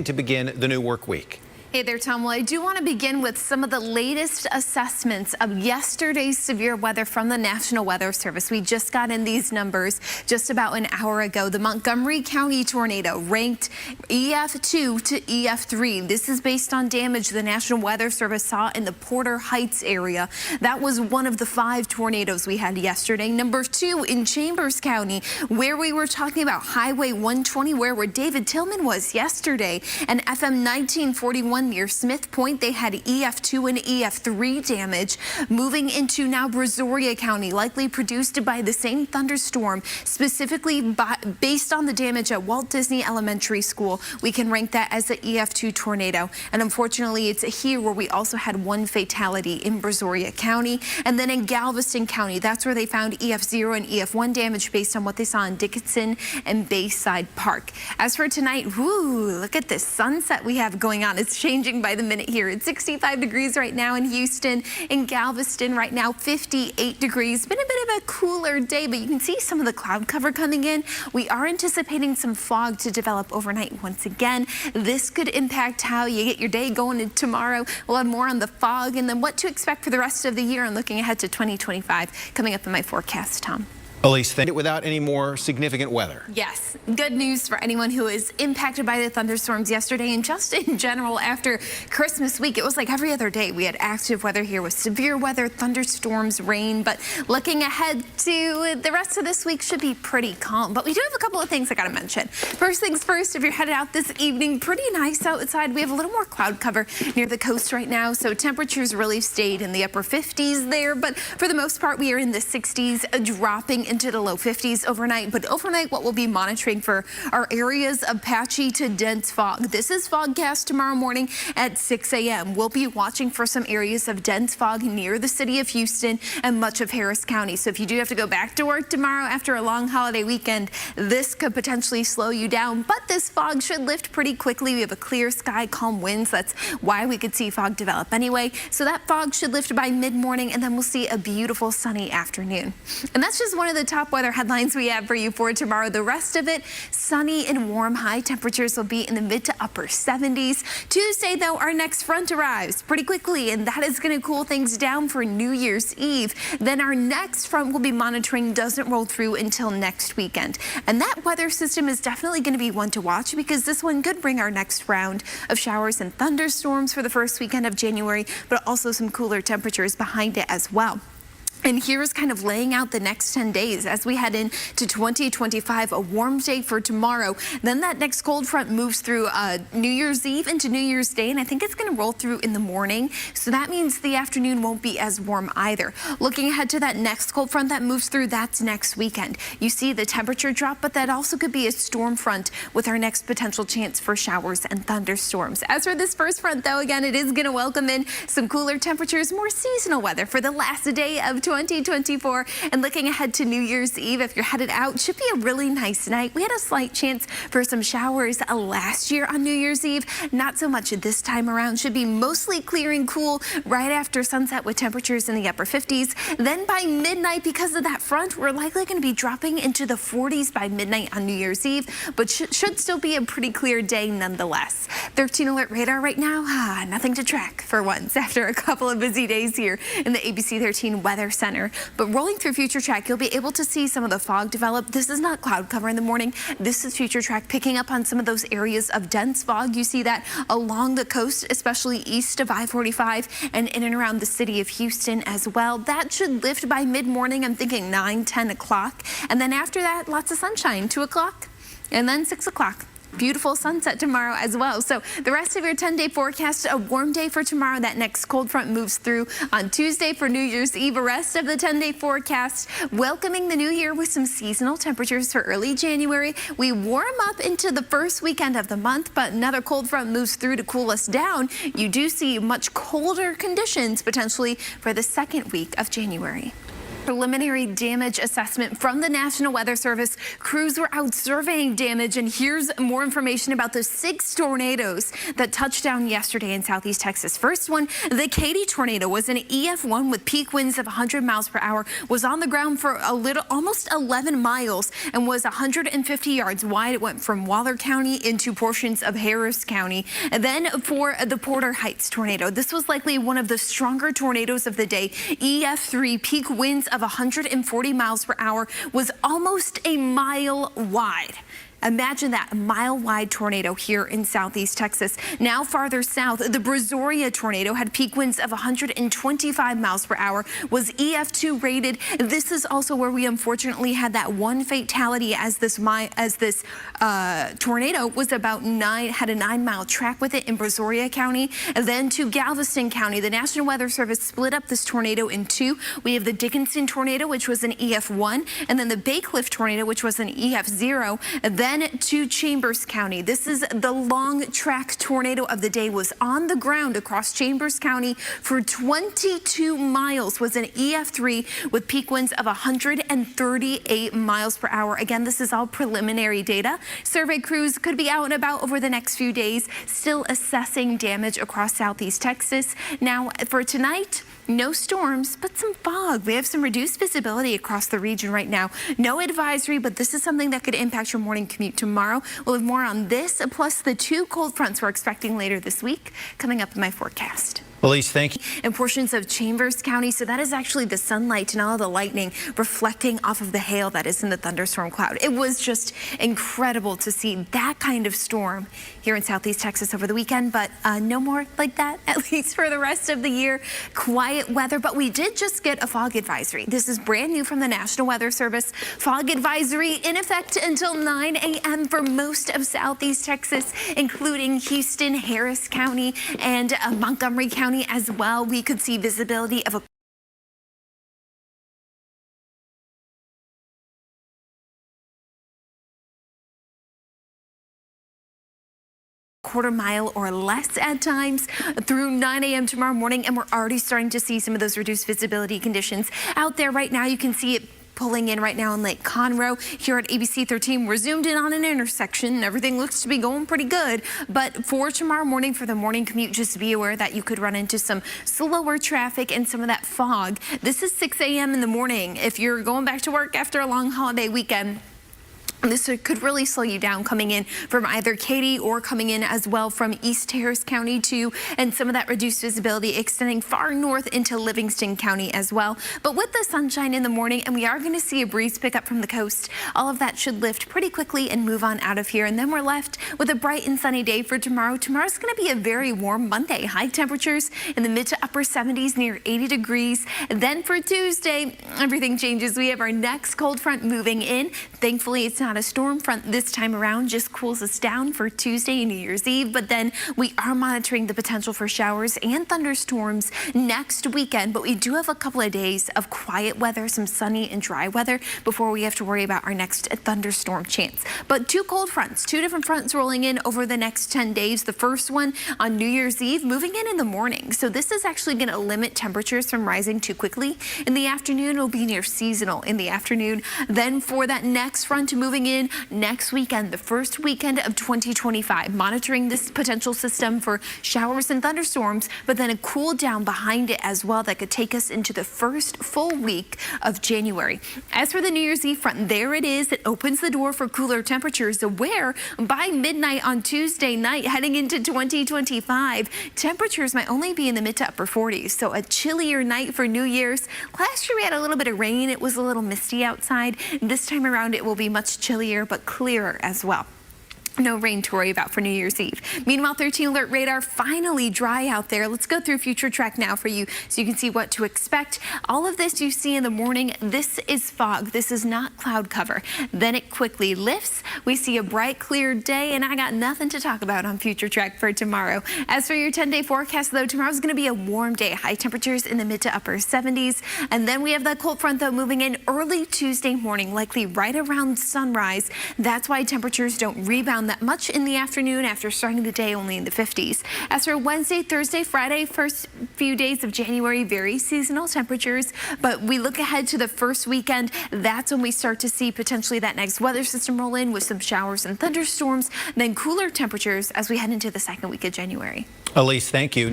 to begin the new work week. Hey there, Tom. Well, I do want to begin with some of the latest assessments of yesterday's severe weather from the National Weather Service. We just got in these numbers just about an hour ago. The Montgomery County tornado ranked EF2 to EF3. This is based on damage the National Weather Service saw in the Porter Heights area. That was one of the 5 tornadoes we had yesterday. Number 2 in Chambers County, where we were talking about Highway 120, where David Tillman was yesterday, and FM 1941 near Smith Point, they had EF2 and EF3 damage. Moving into now Brazoria County, likely produced by the same thunderstorm, specifically based on the damage at Walt Disney Elementary School. We can rank that as an EF2 tornado. And unfortunately, it's here where we also had 1 fatality in Brazoria County. And then in Galveston County, that's where they found EF0 and EF1 damage based on what they saw in Dickinson and Bayside Park. As for tonight, whoo, look at this sunset we have going on. It's changing by the minute here. It's 65 degrees right now in Houston. In Galveston right now, 58 degrees. Been a bit of a cooler day, but you can see some of the cloud cover coming in. We are anticipating some fog to develop overnight once again. This could impact how you get your day going tomorrow. We'll have more on the fog and then what to expect for the rest of the year and looking ahead to 2025 coming up in my forecast, Tom. Elyse, thank you. Without any more significant weather. Yes, good news for anyone who is impacted by the thunderstorms yesterday and just in general after Christmas week. It was like every other day we had active weather here with severe weather, thunderstorms, rain. But looking ahead to the rest of this week should be pretty calm. But we do have a couple of things I got to mention. First things first, if you're headed out this evening, pretty nice outside. We have a little more cloud cover near the coast right now, so temperatures really stayed in the upper 50s there. But for the most part, we are in the 60s, dropping into the low 50s overnight. But overnight, what we'll be monitoring for are areas of patchy to dense fog. This is Fogcast tomorrow morning at 6 a.m. We'll be watching for some areas of dense fog near the city of Houston and much of Harris County. So if you do have to go back to work tomorrow after a long holiday weekend, this could potentially slow you down. But this fog should lift pretty quickly. We have a clear sky, calm winds. That's why we could see fog develop anyway. So that fog should lift by mid-morning, and then we'll see a beautiful sunny afternoon. And that's just one of the top weather headlines we have for you for tomorrow. The rest of it, sunny and warm. High temperatures will be in the mid to upper 70s. Tuesday, though, our next front arrives pretty quickly, and that is going to cool things down for New Year's Eve. Then our next front we'll be monitoring doesn't roll through until next weekend. And that weather system is definitely going to be one to watch because this one could bring our next round of showers and thunderstorms for the first weekend of January, but also some cooler temperatures behind it as well. And here's kind of laying out the next 10 days as we head into 2025, a warm day for tomorrow. Then that next cold front moves through New Year's Eve into New Year's Day, and I think it's going to roll through in the morning. So that means the afternoon won't be as warm either. Looking ahead to that next cold front that moves through, that's next weekend. You see the temperature drop, but that also could be a storm front with our next potential chance for showers and thunderstorms. As for this first front, though, again, it is going to welcome in some cooler temperatures, more seasonal weather for the last day of 2024. And looking ahead to New Year's Eve, if you're headed out, should be a really nice night. We had a slight chance for some showers last year on New Year's Eve. Not so much this time around. Should be mostly clear and cool right after sunset with temperatures in the upper 50s. Then by midnight, because of that front, we're likely going to be dropping into the 40s by midnight on New Year's Eve, but should still be a pretty clear day nonetheless. 13 alert radar right now, nothing to track for once after a couple of busy days here in the ABC 13 Weather Center. But rolling through Future Track, you'll be able to see some of the fog develop. This is not cloud cover in the morning. This is Future Track picking up on some of those areas of dense fog. You see that along the coast, especially east of I-45 and in and around the city of Houston as well. That should lift by mid-morning. I'm thinking 9, 10 o'clock. And then after that, lots of sunshine, 2 o'clock and then 6 o'clock. Beautiful sunset tomorrow as well. So the rest of your 10-day forecast, a warm day for tomorrow. That next cold front moves through on Tuesday for New Year's Eve. The rest of the 10-day forecast, welcoming the new year with some seasonal temperatures for early January. We warm up into the first weekend of the month, but another cold front moves through to cool us down. You do see much colder conditions potentially for the second week of January. Preliminary damage assessment from the National Weather Service. Crews were out surveying damage, and here's more information about the 6 tornadoes that touched down yesterday in southeast Texas. First one, the Katy tornado, was an EF1 with peak winds of 100 miles per hour, was on the ground for almost 11 miles and was 150 yards wide. It went from Waller County into portions of Harris County. And then for the Porter Heights tornado, this was likely one of the stronger tornadoes of the day. EF3, peak winds of 140 miles per hour, was almost a mile wide. Imagine that, a mile-wide tornado here in southeast Texas. Now farther south, the Brazoria tornado had peak winds of 125 miles per hour, was EF2 rated. This is also where we unfortunately had that one fatality as this tornado was about had a 9-mile track with it in Brazoria County. And then to Galveston County, the National Weather Service split up this tornado in 2. We have the Dickinson tornado, which was an EF1, and then the Bay Cliff tornado, which was an EF0. And then to Chambers County. This is the long track tornado of the day, was on the ground across Chambers County for 22 miles, was an EF3 with peak winds of 138 miles per hour. Again, this is all preliminary data. Survey crews could be out and about over the next few days, still assessing damage across southeast Texas. Now for tonight, no storms, but some fog. We have some reduced visibility across the region right now. No advisory, but this is something that could impact your morning commute tomorrow. We'll have more on this, plus the 2 cold fronts we're expecting later this week coming up in my forecast. Elyse, thank you. In portions of Chambers County, so that is actually the sunlight and all the lightning reflecting off of the hail that is in the thunderstorm cloud. It was just incredible to see that kind of storm here in southeast Texas over the weekend, but no more like that, at least for the rest of the year. Quiet weather, but we did just get a fog advisory. This is brand new from the National Weather Service. Fog advisory in effect until 9 a.m. for most of southeast Texas, including Houston, Harris County, and Montgomery County as well. We could see visibility of a quarter-mile or less at times through 9 a.m. tomorrow morning, and we're already starting to see some of those reduced visibility conditions out there right now. You can see it pulling in right now in Lake Conroe. Here at ABC 13, we're zoomed in on an intersection and everything looks to be going pretty good. But for tomorrow morning, for the morning commute, just be aware that you could run into some slower traffic and some of that fog. This is 6 a.m. in the morning. If you're going back to work after a long holiday weekend, this could really slow you down coming in from either Katy or coming in as well from East Harris County too, and some of that reduced visibility extending far north into Livingston County as well. But with the sunshine in the morning, and we are going to see a breeze pick up from the coast, all of that should lift pretty quickly and move on out of here. And then we're left with a bright and sunny day for tomorrow. Tomorrow's going to be a very warm Monday. High temperatures in the mid to upper 70s, near 80 degrees. And then for Tuesday, everything changes. We have our next cold front moving in. Thankfully, it's not a storm front this time around, just cools us down for Tuesday and New Year's Eve. But then we are monitoring the potential for showers and thunderstorms next weekend. But we do have a couple of days of quiet weather, some sunny and dry weather before we have to worry about our next thunderstorm chance. But 2 cold fronts, 2 different fronts rolling in over the next 10 days. The first one on New Year's Eve, moving in the morning. So this is actually going to limit temperatures from rising too quickly. In the afternoon, it'll be near seasonal in the afternoon. Then for that next front moving in next weekend, the first weekend of 2025, monitoring this potential system for showers and thunderstorms, but then a cool down behind it as well that could take us into the first full week of January. As for the New Year's Eve front, there it is. It opens the door for cooler temperatures, where by midnight on Tuesday night, heading into 2025, temperatures might only be in the mid to upper 40s. So a chillier night for New Year's. Last year we had a little bit of rain. It was a little misty outside. This time around it will be much chillier but clearer as well. No rain to worry about for New Year's Eve. Meanwhile, 13 alert radar finally dry out there. Let's go through future track now for you so you can see what to expect. All of this you see in the morning, this is fog. This is not cloud cover. Then it quickly lifts. We see a bright, clear day, and I got nothing to talk about on future track for tomorrow. As for your 10-day forecast, though, tomorrow's going to be a warm day. High temperatures in the mid to upper 70s. And then we have that cold front, though, moving in early Tuesday morning, likely right around sunrise. That's why temperatures don't rebound that much in the afternoon after starting the day only in the 50s. As for Wednesday, Thursday, Friday, first few days of January, very seasonal temperatures. But we look ahead to the first weekend. That's when we start to see potentially that next weather system roll in with some showers and thunderstorms, then cooler temperatures as we head into the second week of January. Elyse, thank you.